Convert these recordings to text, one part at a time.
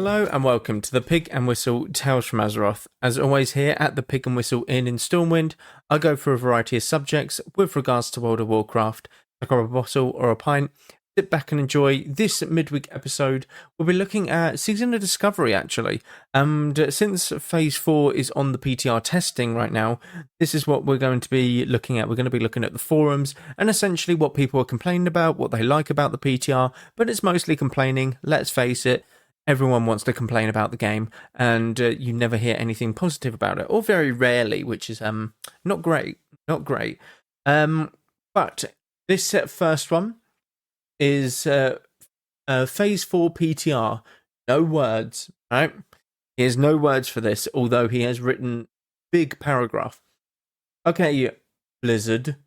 Hello and welcome to the Pig and Whistle Tales from Azeroth. As always here at the Pig and Whistle Inn in Stormwind, I go through a variety of subjects with regards to World of Warcraft. I grab a bottle or a pint, sit back and enjoy. This midweek episode, we'll be looking at Season of Discovery actually. And since Phase 4 is on the PTR testing right now, this is what we're going to be looking at. We're going to be looking at the forums and essentially what people are complaining about, what they like about the PTR, but it's mostly complaining, let's face it. Everyone wants to complain about the game, and you never hear anything positive about it, or very rarely, which is not great, not great. But this first one is Phase 4 PTR. No words, right? He has no words for this, although he has written big paragraph. Okay, Blizzard.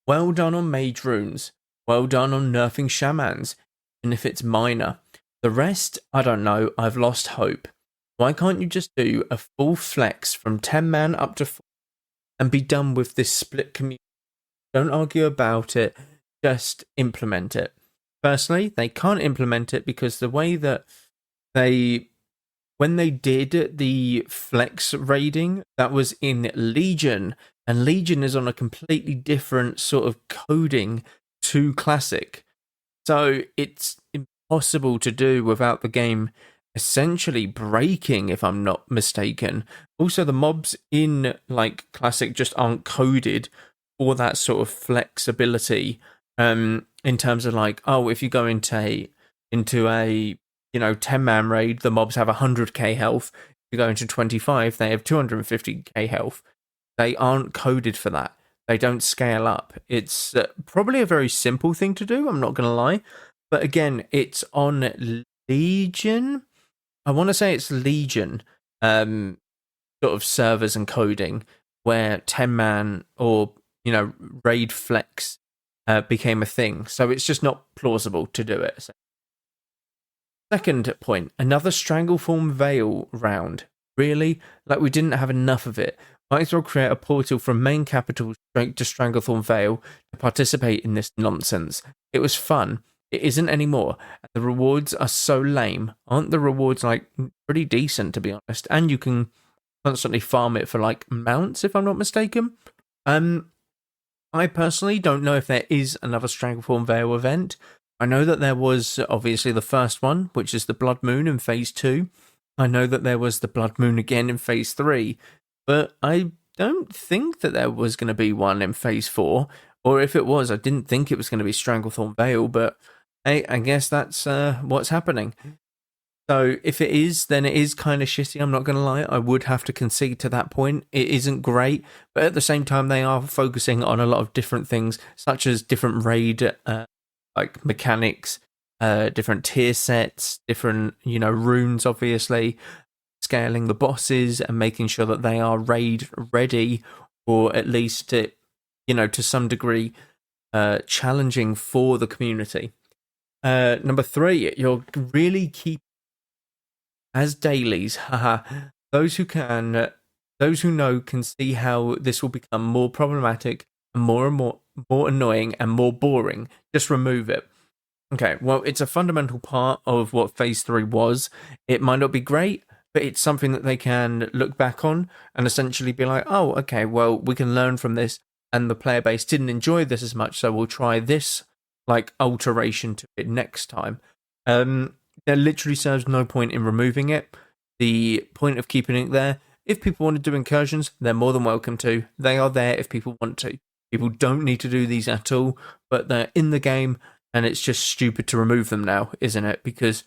Well done on mage runes. Well done on nerfing shamans, even if it's minor. The rest, I don't know, I've lost hope. Why can't you just do a full flex from 10 man up to 4 and be done with this split community? Don't argue about it, just implement it. Personally, they can't implement it because the way that when they did the flex raiding, that was in Legion, and Legion is on a completely different sort of coding to Classic. So it's impossible to do without the game essentially breaking, if I'm not mistaken. Also, the mobs in like Classic just aren't coded for that sort of flexibility. In terms of like, oh, if you go into a 10-man raid, the mobs have 100k health. If you go into 25, they have 250k health. They aren't coded for that. They don't scale up. It's probably a very simple thing to do, I'm not going to lie. But again, it's on Legion. I want to say it's Legion sort of servers and coding where 10-man or, raid flex became a thing. So it's just not plausible to do it. Second point, another Stranglethorn Vale round. Really? Like we didn't have enough of it. Might as well create a portal from main capital straight to Stranglethorn Vale to participate in this nonsense. It was fun. It isn't anymore. The rewards are so lame. Aren't the rewards like pretty decent, to be honest? And you can constantly farm it for like mounts, if I'm not mistaken. I personally don't know if there is another Stranglethorn Vale event. I know that there was obviously the first one, which is the Blood Moon in Phase 2. I know that there was the Blood Moon again in Phase 3. But I don't think that there was going to be one in Phase 4. Or if it was, I didn't think it was going to be Stranglethorn Vale, but hey, I guess that's what's happening. So if it is, then it is kind of shitty, I'm not going to lie. I would have to concede to that point. It isn't great, but at the same time, they are focusing on a lot of different things, such as different raid like mechanics, different tier sets, different, runes, obviously, scaling the bosses and making sure that they are raid ready, or at least, to some degree, challenging for the community. Number 3, you're really keep as dailies. Haha. Those who know can see how this will become more problematic and more annoying and more boring. Just remove it. Okay, well, it's a fundamental part of what Phase 3 was. It might not be great, but it's something that they can look back on and essentially be like, oh, okay, well, we can learn from this, and the player base didn't enjoy this as much, so we'll try this like alteration to it next time. There literally serves no point in removing it. The point of keeping it there, if people want to do incursions, they're more than welcome to. They are there if people want to. People don't need to do these at all, but they're in the game, and it's just stupid to remove them now, isn't it? Because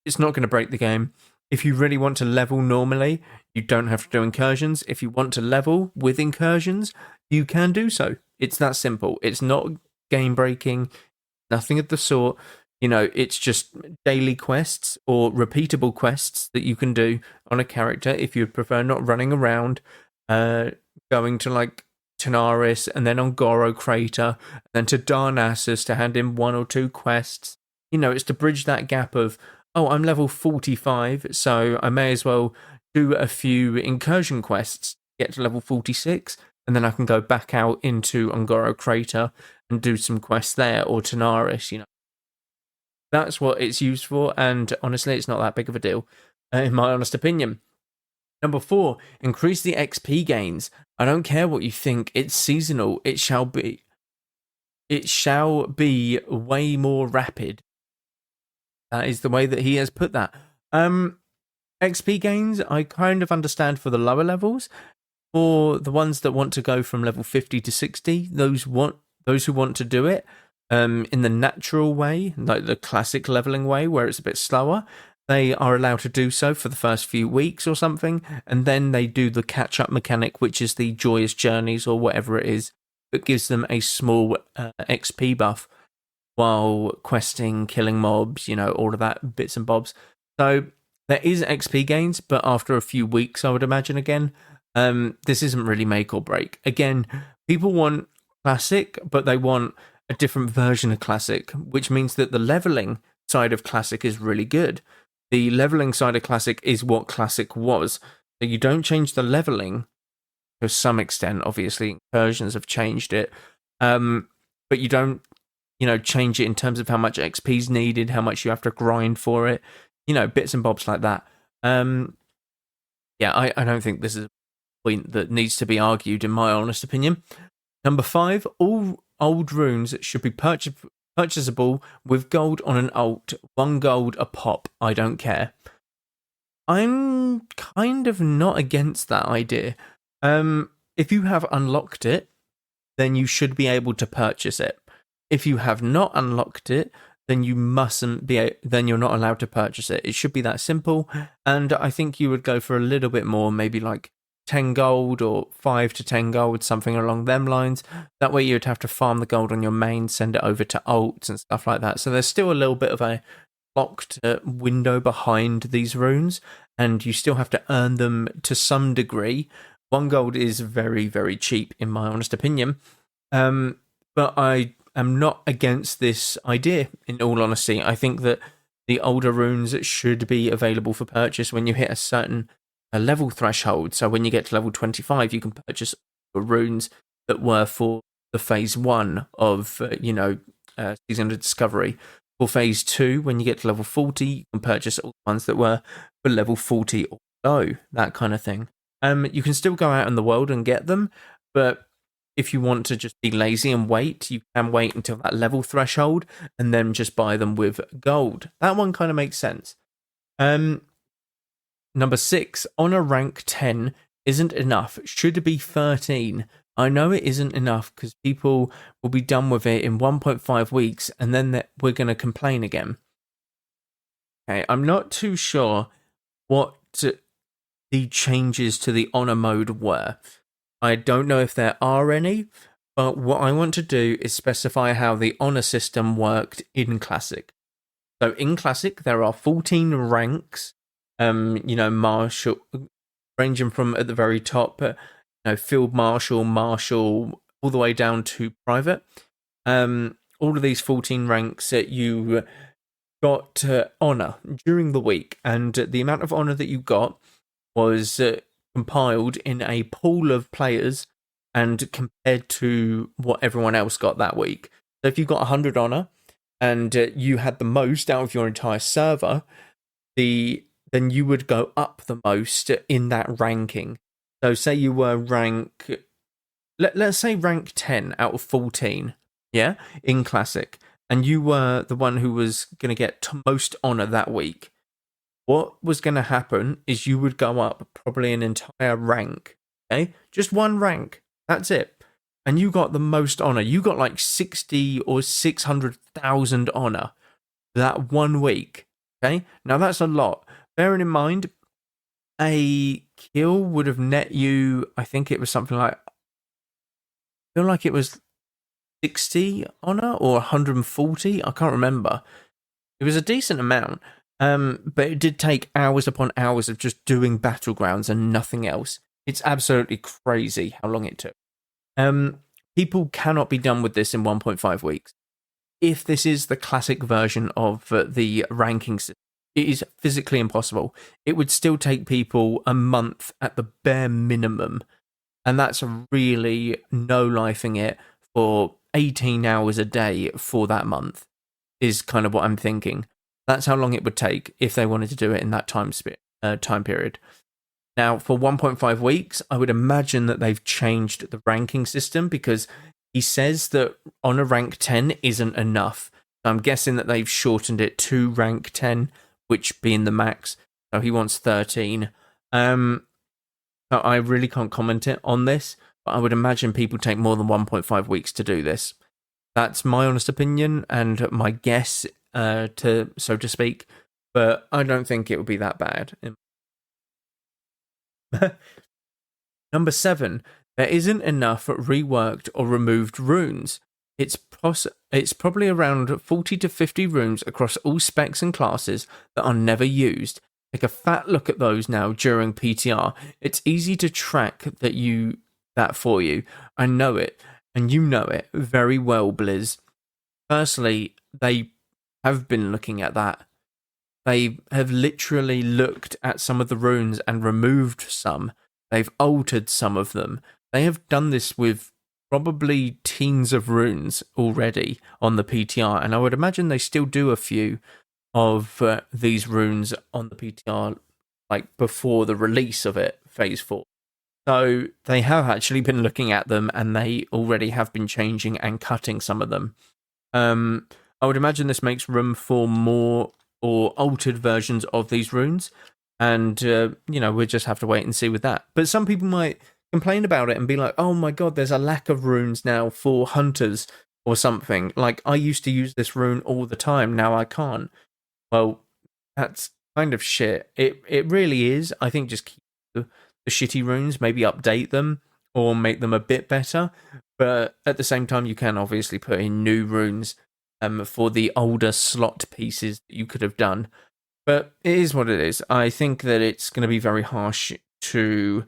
it's not going to break the game. If you really want to level normally, you don't have to do incursions. If you want to level with incursions, you can do so. It's that simple. It's not game breaking, nothing of the sort. It's just daily quests or repeatable quests that you can do on a character if you prefer not running around, going to like Tanaris and then on Goro Crater, and then to Darnassus to hand in 1 or 2 quests. It's to bridge that gap of, oh, I'm level 45, so I may as well do a few incursion quests, get to level 46, and then I can go back out into Ongoro Crater and do some quests there, or Tanaris, That's what it's used for, and honestly, it's not that big of a deal, in my honest opinion. Number 4, increase the XP gains. I don't care what you think, it's seasonal. It shall be. It shall be way more rapid. That is the way that he has put that. XP gains, I kind of understand for the lower levels. For the ones that want to go from level 50 to 60, those who want to do it in the natural way, like the classic leveling way, where it's a bit slower, they are allowed to do so for the first few weeks or something, and then they do the catch-up mechanic, which is the joyous journeys or whatever it is, that gives them a small XP buff while questing, killing mobs, all of that bits and bobs. So there is XP gains, but after a few weeks, I would imagine again. This isn't really make or break. Again, people want classic, but they want a different version of classic, which means that the leveling side of classic is really good. The leveling side of classic is what classic was. So you don't change the leveling to some extent. Obviously, versions have changed it, but you don't, change it in terms of how much XP is needed, how much you have to grind for it, bits and bobs like that. Yeah, I don't think this is a point that needs to be argued, in my honest opinion. Number 5, all old runes should be purchasable with gold on an alt, 1 gold a pop. I don't care. I'm kind of not against that idea. If you have unlocked it, then you should be able to purchase it. If you have not unlocked it, then you mustn't be. Then you're not allowed to purchase it. It should be that simple. And I think you would go for a little bit more, maybe like 10 gold or 5 to 10 gold, something along them lines. That way you'd have to farm the gold on your main, send it over to alts and stuff like that. So there's still a little bit of a locked window behind these runes, and you still have to earn them to some degree. 1 gold is very, very cheap, in my honest opinion. But I am not against this idea, in all honesty. I think that the older runes should be available for purchase when you hit a certain level threshold. So when you get to level 25, you can purchase the runes that were for the phase 1 of, Season of Discovery. For phase 2, when you get to level 40, you can purchase all the ones that were for level 40 or below, that kind of thing. You can still go out in the world and get them, but if you want to just be lazy and wait, you can wait until that level threshold and then just buy them with gold. That one kind of makes sense. Number 6, honor rank 10 isn't enough. Should be 13. I know it isn't enough because people will be done with it in 1.5 weeks and then we're going to complain again. Okay, I'm not too sure what the changes to the honor mode were. I don't know if there are any, but what I want to do is specify how the honor system worked in Classic. So in Classic, there are 14 ranks, marshal, ranging from at the very top, field marshal, marshal, all the way down to private. All of these 14 ranks that you got honor during the week, and the amount of honor that you got was compiled in a pool of players and compared to what everyone else got that week. So if you got 100 honor and you had the most out of your entire server, then you would go up the most in that ranking. So say you were let's say rank 10 out of 14, yeah, in Classic, and you were the one who was going to get most honor that week. What was going to happen is you would go up probably an entire rank, okay? Just 1 rank, that's it. And you got the most honor. You got like 60 or 600,000 honor that 1 week, okay? Now that's a lot. Bearing in mind, a kill would have net you, I think it was something like, I feel like it was 60 honor or 140, I can't remember. It was a decent amount. But it did take hours upon hours of just doing battlegrounds and nothing else. It's absolutely crazy how long it took. People cannot be done with this in 1.5 weeks. If this is the classic version of the ranking system, it is physically impossible. It would still take people a month at the bare minimum. And that's really no-lifing it for 18 hours a day for that month. is kind of what I'm thinking. That's how long it would take if they wanted to do it in that time period. Now, for 1.5 weeks, I would imagine that they've changed the ranking system, because he says that on a rank 10 isn't enough. So I'm guessing that they've shortened it to rank 10, which being the max. So he wants 13. I really can't comment it on this, but I would imagine people take more than 1.5 weeks to do this. That's my honest opinion and my guess, so to speak, but I don't think it would be that bad. Number 7, there isn't enough reworked or removed runes. It's probably around 40 to 50 runes across all specs and classes that are never used. Take a fat look at those now during PTR. It's easy to track that for you. I know it, and you know it very well, Blizz. Firstly, they have been looking at that. They have literally looked at some of the runes and removed some. They've altered some of them. They have done this with probably teens of runes already on the PTR, and I would imagine they still do a few of these runes on the PTR, like before the release of it, Phase 4. So they have actually been looking at them, and they already have been changing and cutting some of them. I would imagine this makes room for more or altered versions of these runes, and we'll just have to wait and see with that. But some people might complain about it and be like, oh my god, there's a lack of runes now for hunters or something. Like, I used to use this rune all the time, now I can't. Well, that's kind of shit. It really is. I think just keep the shitty runes, maybe update them or make them a bit better. But at the same time, you can obviously put in new runes for the older slot pieces that you could have done. But it is what it is. I think that it's going to be very harsh to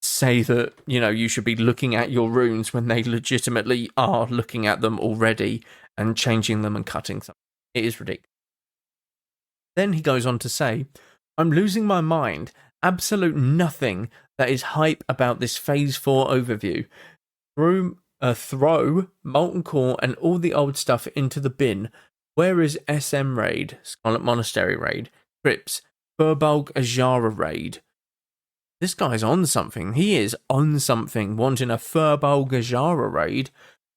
say that, you should be looking at your runes when they legitimately are looking at them already and changing them and cutting them. It is ridiculous. Then he goes on to say, I'm losing my mind. Absolute nothing that is hype about this Phase 4 overview. Throw Molten Core and all the old stuff into the bin. Where is SM Raid, Scarlet Monastery Raid, Crypts, Furbolg Azara Raid? This guy's on something. He is on something, wanting a Furbolg Azara Raid.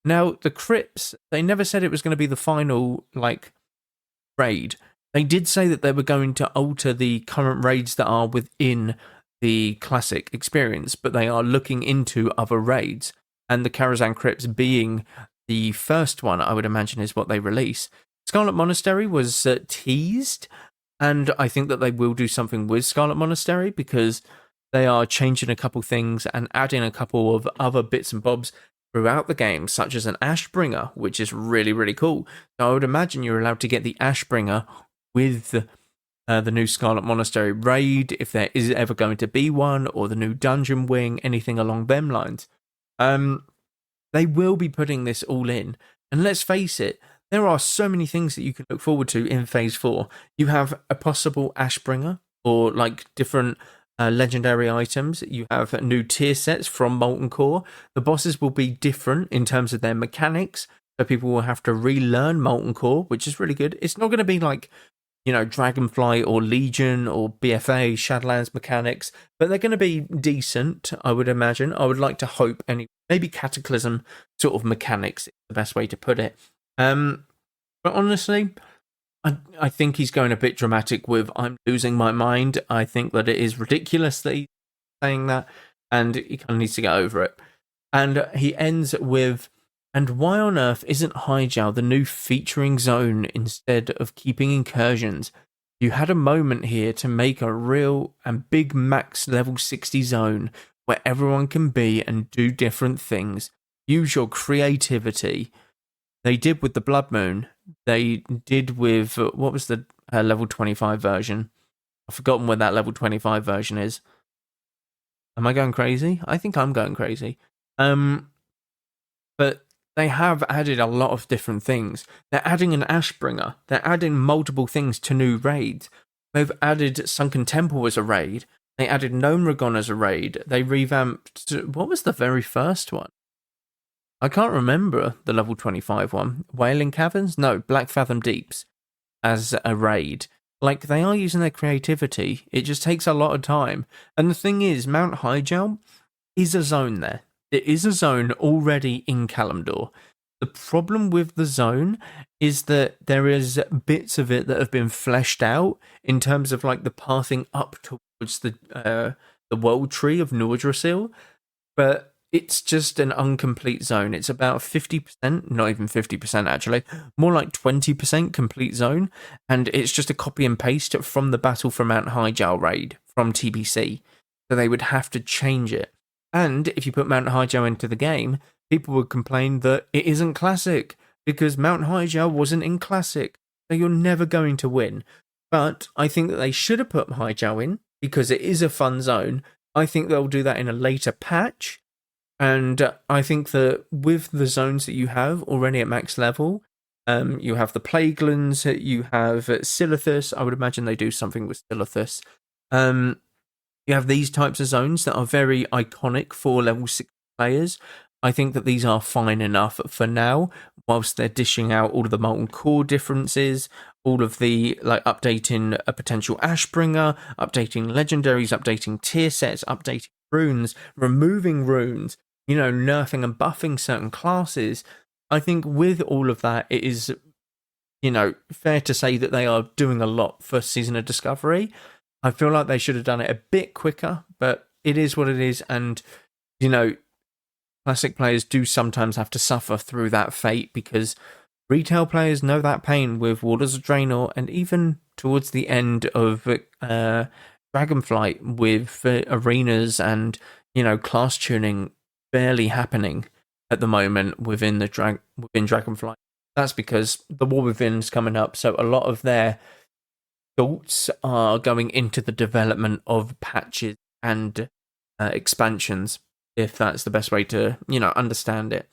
Now, the Crypts, they never said it was going to be the final, raid. They did say that they were going to alter the current raids that are within the classic experience, but they are looking into other raids. And the Karazhan Crypts being the first one, I would imagine, is what they release. Scarlet Monastery was teased, and I think that they will do something with Scarlet Monastery, because they are changing a couple things and adding a couple of other bits and bobs throughout the game, such as an Ashbringer, which is really, really cool. So I would imagine you're allowed to get the Ashbringer with the new Scarlet Monastery raid, if there is ever going to be one, or the new dungeon wing, anything along them lines. They will be putting this all in. And let's face it, there are so many things that you can look forward to in Phase 4. You have a possible Ashbringer, or different legendary items. You have new tier sets from Molten Core. The bosses will be different in terms of their mechanics, so people will have to relearn Molten Core, which is really good. It's not going to be Dragonfly or Legion or BFA, Shadowlands mechanics, but they're going to be decent, I would imagine. I would like to hope maybe Cataclysm sort of mechanics is the best way to put it. But honestly, I think he's going a bit dramatic with I'm losing my mind. I think that it is ridiculous that he's saying that, and he kind of needs to get over it. And he ends with, and why on earth isn't Hyjal the new featuring zone instead of keeping incursions? You had a moment here to make a real and big max level 60 zone where everyone can be and do different things. Use your creativity. They did with the Blood Moon. They did with, what was the level 25 version? I've forgotten what that level 25 version is. Am I going crazy? I think I'm going crazy. But they have added a lot of different things. They're adding an Ashbringer. They're adding multiple things to new raids. They've added Sunken Temple as a raid. They added Gnomeregon as a raid. They revamped... What was the very first one? I can't remember the level 25 one. Wailing Caverns? No, Black Fathom Deeps as a raid. Like, they are using their creativity. It just takes a lot of time. And the thing is, Mount Highjump is a zone there. There is a zone already in Kalimdor. The problem with the zone is that there is bits of it that have been fleshed out in terms of like the pathing up towards the world tree of Nordrassil, but it's just an incomplete zone. It's about 50%, not even 50% actually, more like 20% complete zone, and it's just a copy and paste from the Battle for Mount Hyjal raid from TBC. So they would have to change it. And if you put Mount Hyjal into the game, people would complain that it isn't classic because Mount Hyjal wasn't in classic. So you're never going to win. But I think that they should have put Hyjal in because it is a fun zone. I think they'll do that in a later patch. And I think that with the zones that you have already at max level, you have the Plaguelands, you have Silithus. I would imagine they do something with Silithus. You have these types of zones that are very iconic for level 6 players. I think that these are fine enough for now, whilst they're dishing out all of the molten core differences, all of the like updating a potential Ashbringer, updating legendaries, updating tier sets, updating runes, removing runes, nerfing and buffing certain classes. I think with all of that, it is, fair to say that they are doing a lot for Season of Discovery. I feel like they should have done it a bit quicker, but it is what it is. And, classic players do sometimes have to suffer through that fate because retail players know that pain with Waters of Draenor, and even towards the end of Dragonflight with arenas and, class tuning barely happening at the moment within Dragonflight. That's because the War Within is coming up, so a lot of their thoughts are going into the development of patches and expansions, if that's the best way to, understand it.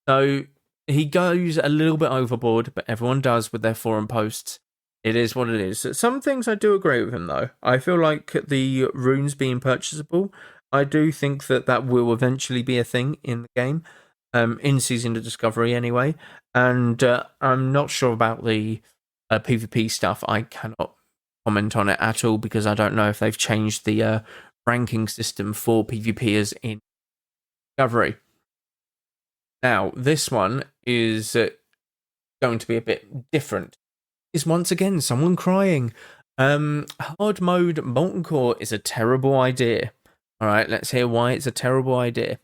So he goes a little bit overboard, but everyone does with their forum posts. It is what it is. Some things I do agree with him, though. I feel like the runes being purchasable, I do think that will eventually be a thing in the game, in Season of Discovery anyway. And I'm not sure about the PvP stuff. I cannot comment on it at all because I don't know if they've changed the ranking system for PvPers in Discovery. Now, this one is going to be a bit different. Is once again someone crying. Hard mode Molten Core is a terrible idea. Alright, let's hear why it's a terrible idea.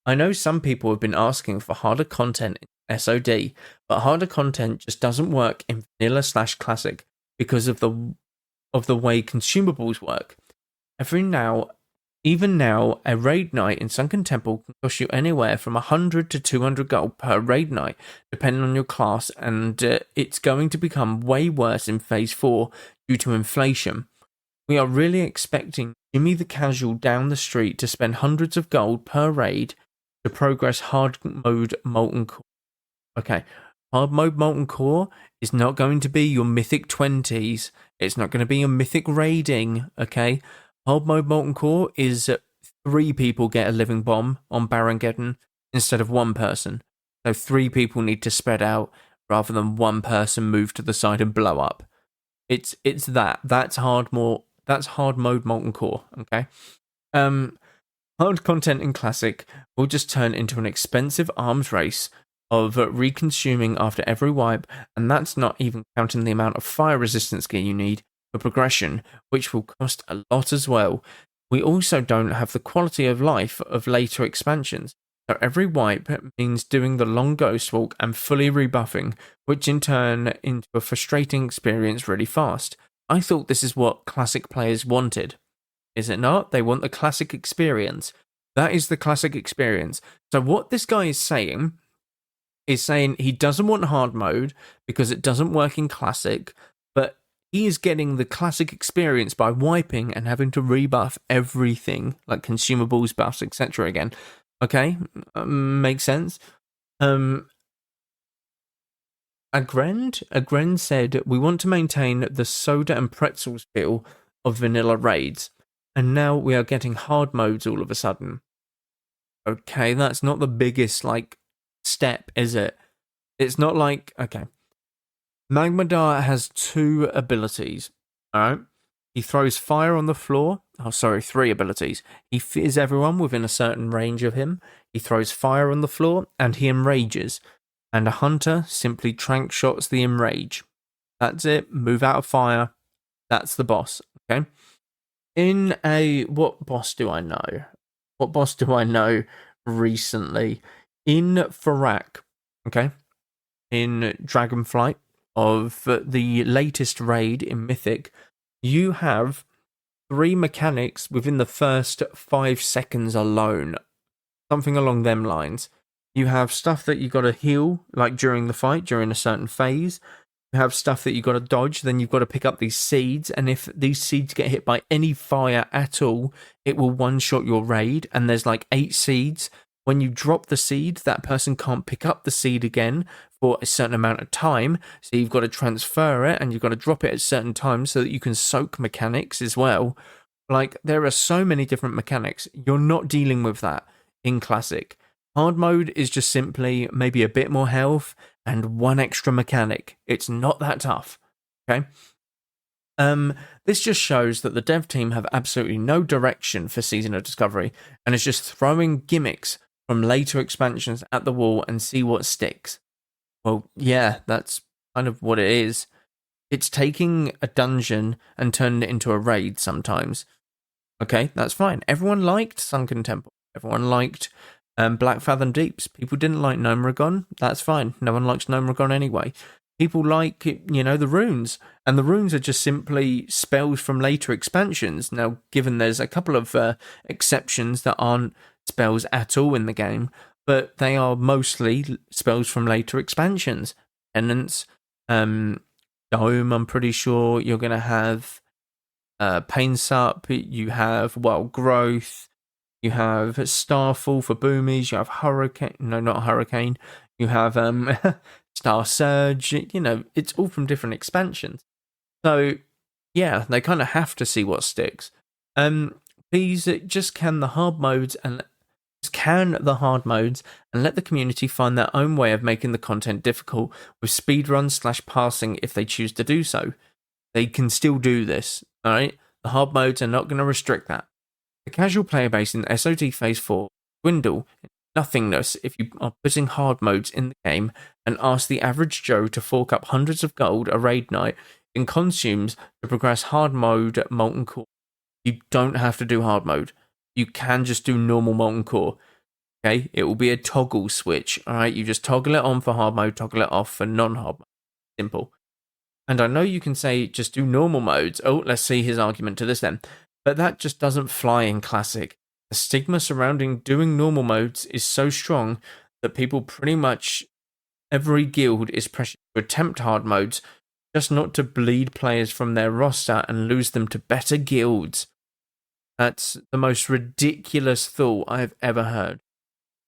I know some people have been asking for harder content in SOD, but harder content just doesn't work in vanilla/classic because of the way consumables work. Even now, a raid night in Sunken Temple can cost you anywhere from 100 to 200 gold per raid night, depending on your class, and it's going to become way worse in Phase 4 due to inflation. We are really expecting Jimmy the Casual down the street to spend hundreds of gold per raid to progress hard mode Molten Core. Okay, hard mode Molten Core is not going to be your mythic 20s. It's not going to be your mythic raiding, okay? Hard mode Molten Core is 3 people get a living bomb on Barangeddon instead of 1 person. So 3 people need to spread out rather than 1 person move to the side and blow up. It's that. That's hard mode Molten Core, okay? Hard content in Classic will just turn into an expensive arms race of reconsuming after every wipe, and that's not even counting the amount of fire resistance gear you need for progression, which will cost a lot as well. We also don't have the quality of life of later expansions, so every wipe means doing the long ghost walk and fully rebuffing, which in turn into a frustrating experience really fast. I thought this is what Classic players wanted. Is it not? They want the Classic experience. That is the Classic experience. So what this guy is saying he doesn't want hard mode because it doesn't work in Classic, but he is getting the Classic experience by wiping and having to rebuff everything, like consumables, buffs, etc. again. Okay? Makes sense. Agrend said, we want to maintain the soda and pretzels feel of vanilla raids, and now we are getting hard modes all of a sudden. Okay, that's not the biggest, step, is it? It's not like, okay, Magmadar has 2 abilities, alright? He throws fire on the floor. Oh, sorry, 3 abilities. He fears everyone within a certain range of him. He throws fire on the floor, and he enrages. And a hunter simply trank shots the enrage. That's it. Move out of fire. That's the boss, okay? What boss do I know? What boss do I know recently? In Farak, okay? In Dragonflight of the latest raid in Mythic, you have 3 mechanics within the first 5 seconds alone. Something along them lines. You have stuff that you got to heal, like during the fight, during a certain phase. You have stuff that you got to dodge, then you've got to pick up these seeds, and if these seeds get hit by any fire at all, it will one-shot your raid, and there's like 8 seeds. When you drop the seed, that person can't pick up the seed again for a certain amount of time, so you've got to transfer it, and you've got to drop it at certain times so that you can soak mechanics as well. Like, there are so many different mechanics. You're not dealing with that in Classic. Hard mode is just simply maybe a bit more health and 1 extra mechanic. It's not that tough, okay? This just shows that the dev team have absolutely no direction for Season of Discovery and is just throwing gimmicks from later expansions at the wall and see what sticks. Well, yeah, that's kind of what it is. It's taking a dungeon and turning it into a raid sometimes. Okay, that's fine. Everyone liked Sunken Temple. Everyone liked Black Fathom Deeps. People didn't like Gnomeregan. That's fine. No one likes Gnomeregan anyway. People like, the runes. And the runes are just simply spells from later expansions. Now, given there's a couple of exceptions that aren't spells at all in the game, but they are mostly spells from later expansions. Penance, Dome, I'm pretty sure you're going to have Pain Sup, you have Wild Growth, you have Starfall for boomies, you have Hurricane, no, not Hurricane, you have Star Surge, it's all from different expansions. So, yeah, they kind of have to see what sticks. Please just can the hard modes and let the community find their own way of making the content difficult with speedruns / passing if they choose to do so. They can still do this, alright? The hard modes are not going to restrict that. The casual player base in SOD Phase 4 dwindle in nothingness if you are putting hard modes in the game and ask the average Joe to fork up hundreds of gold a raid night in consumes to progress hard mode Molten Core. You don't have to do hard mode. You can just do normal Molten Core. Okay? It will be a toggle switch, alright? You just toggle it on for hard mode, toggle it off for non-hard mode. Simple. And I know you can say, just do normal modes. Oh, let's see his argument to this then. But that just doesn't fly in Classic. The stigma surrounding doing normal modes is so strong that people pretty much, every guild is pressured to attempt hard modes, just not to bleed players from their roster and lose them to better guilds. That's the most ridiculous thought I've ever heard.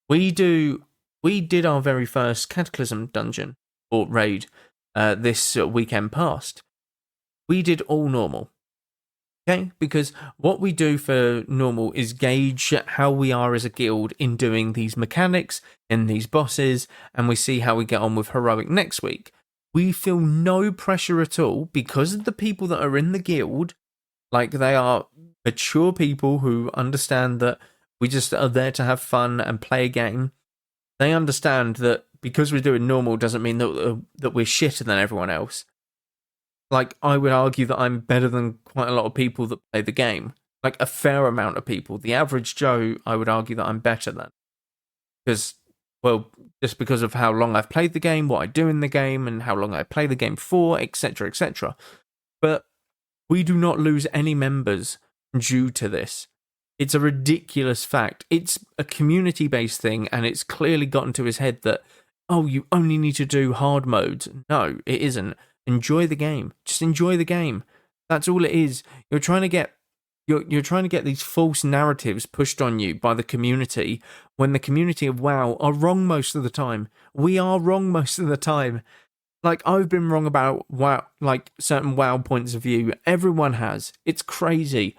We did our very first Cataclysm dungeon, or raid, this weekend past. We did all normal. Okay, because what we do for normal is gauge how we are as a guild in doing these mechanics and these bosses, and we see how we get on with heroic next week. We feel no pressure at all because of the people that are in the guild. Like, they are mature people who understand that we just are there to have fun and play a game. They understand that because we're doing normal doesn't mean that we're shitter than everyone else. Like, I would argue that I'm better than quite a lot of people that play the game. Like, a fair amount of people. The average Joe, I would argue that I'm better than. Because, well, just because of how long I've played the game, what I do in the game, and how long I play the game for, etc., etc. But we do not lose any members due to this. It's a ridiculous fact. It's a community-based thing, and it's clearly gotten to his head that, oh, you only need to do hard modes. No, it isn't. Enjoy the game. Just enjoy the game. That's all it is. You're trying to get these false narratives pushed on you by the community when the community of WoW are wrong most of the time. We are wrong most of the time. Like, I've been wrong about WoW, like certain WoW points of view. Everyone has. It's crazy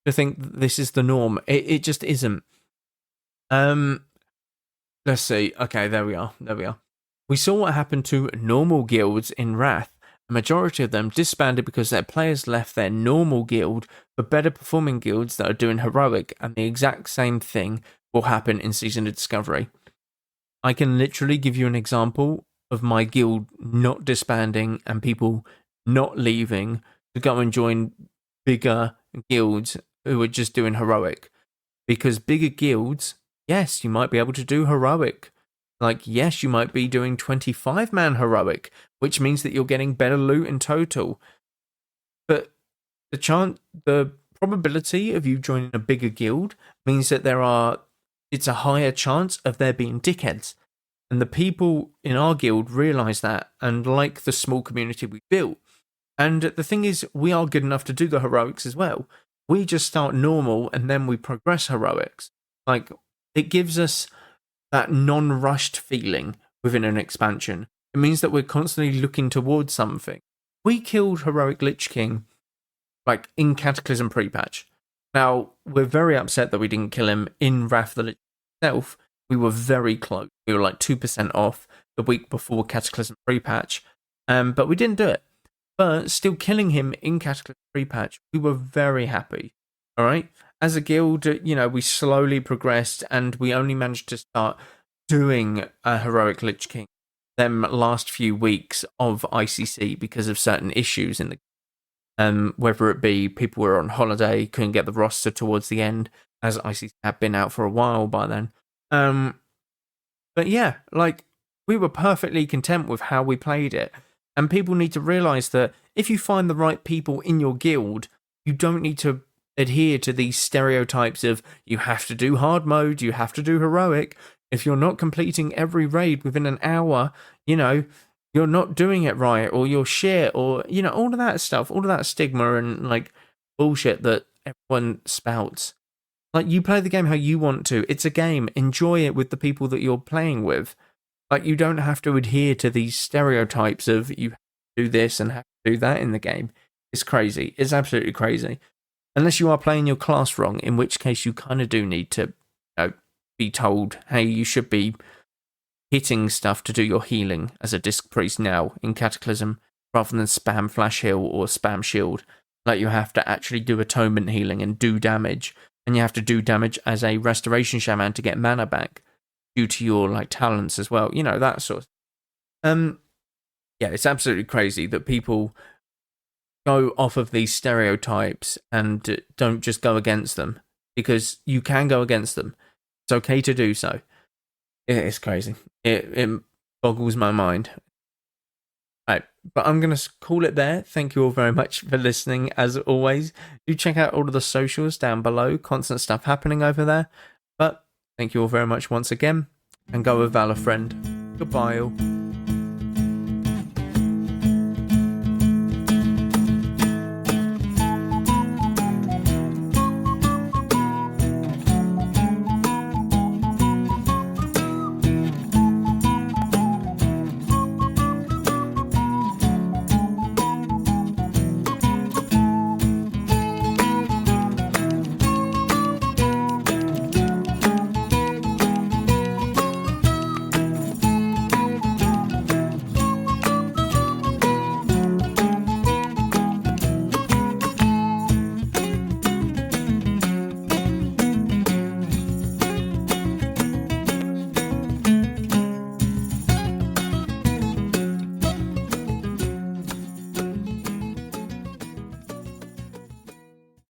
to think this is the norm. It just isn't. Let's see. Okay, there we are. There we are. We saw what happened to normal guilds in Wrath. A majority of them disbanded because their players left their normal guild for better performing guilds that are doing heroic, and the exact same thing will happen in Season of Discovery. I can literally give you an example of my guild not disbanding and people not leaving to go and join bigger guilds who are just doing heroic. Because bigger guilds, yes, you might be able to do heroic. Like, yes, you might be doing 25-man heroic, which means that you're getting better loot in total. But the probability of you joining a bigger guild means that it's a higher chance of there being dickheads. And the people in our guild realise that and like the small community we built. And the thing is, we are good enough to do the heroics as well. We just start normal and then we progress heroics. Like, it gives us that non-rushed feeling within an expansion. It means that we're constantly looking towards something. We killed Heroic Lich King, like, in Cataclysm pre-patch. Now, we're very upset that we didn't kill him in Wrath of the Lich itself. We were very close. We were like 2% off the week before Cataclysm pre-patch, but we didn't do it. But still killing him in Cataclysm pre-patch, we were very happy. All right? As a guild, we slowly progressed and we only managed to start doing a Heroic Lich King them last few weeks of ICC because of certain issues in the whether it be people were on holiday, couldn't get the roster towards the end, as ICC had been out for a while by then. But yeah, like, we were perfectly content with how we played it. And people need to realise that if you find the right people in your guild, you don't need to adhere to these stereotypes of you have to do hard mode, you have to do heroic. If you're not completing every raid within an hour, you're not doing it right, or you're shit, or, all of that stuff, all of that stigma and, like, bullshit that everyone spouts. Like, you play the game how you want to. It's a game. Enjoy it with the people that you're playing with. Like, you don't have to adhere to these stereotypes of you have to do this and have to do that in the game. It's crazy. It's absolutely crazy. Unless you are playing your class wrong, in which case you kind of do need to be told, hey, you should be hitting stuff to do your healing as a disc priest now in Cataclysm, rather than spam flash heal or spam shield. Like, you have to actually do atonement healing and do damage. And you have to do damage as a restoration shaman to get mana back, due to your, like, talents as well, that sort of. Yeah, it's absolutely crazy that people go off of these stereotypes and don't just go against them, because you can go against them. It's okay to do so. It's crazy. It boggles my mind. Right, but I'm going to call it there. Thank you all very much for listening. As always, do check out all of the socials down below. Constant stuff happening over there. But thank you all very much once again, and go with Valor, friend. Goodbye all.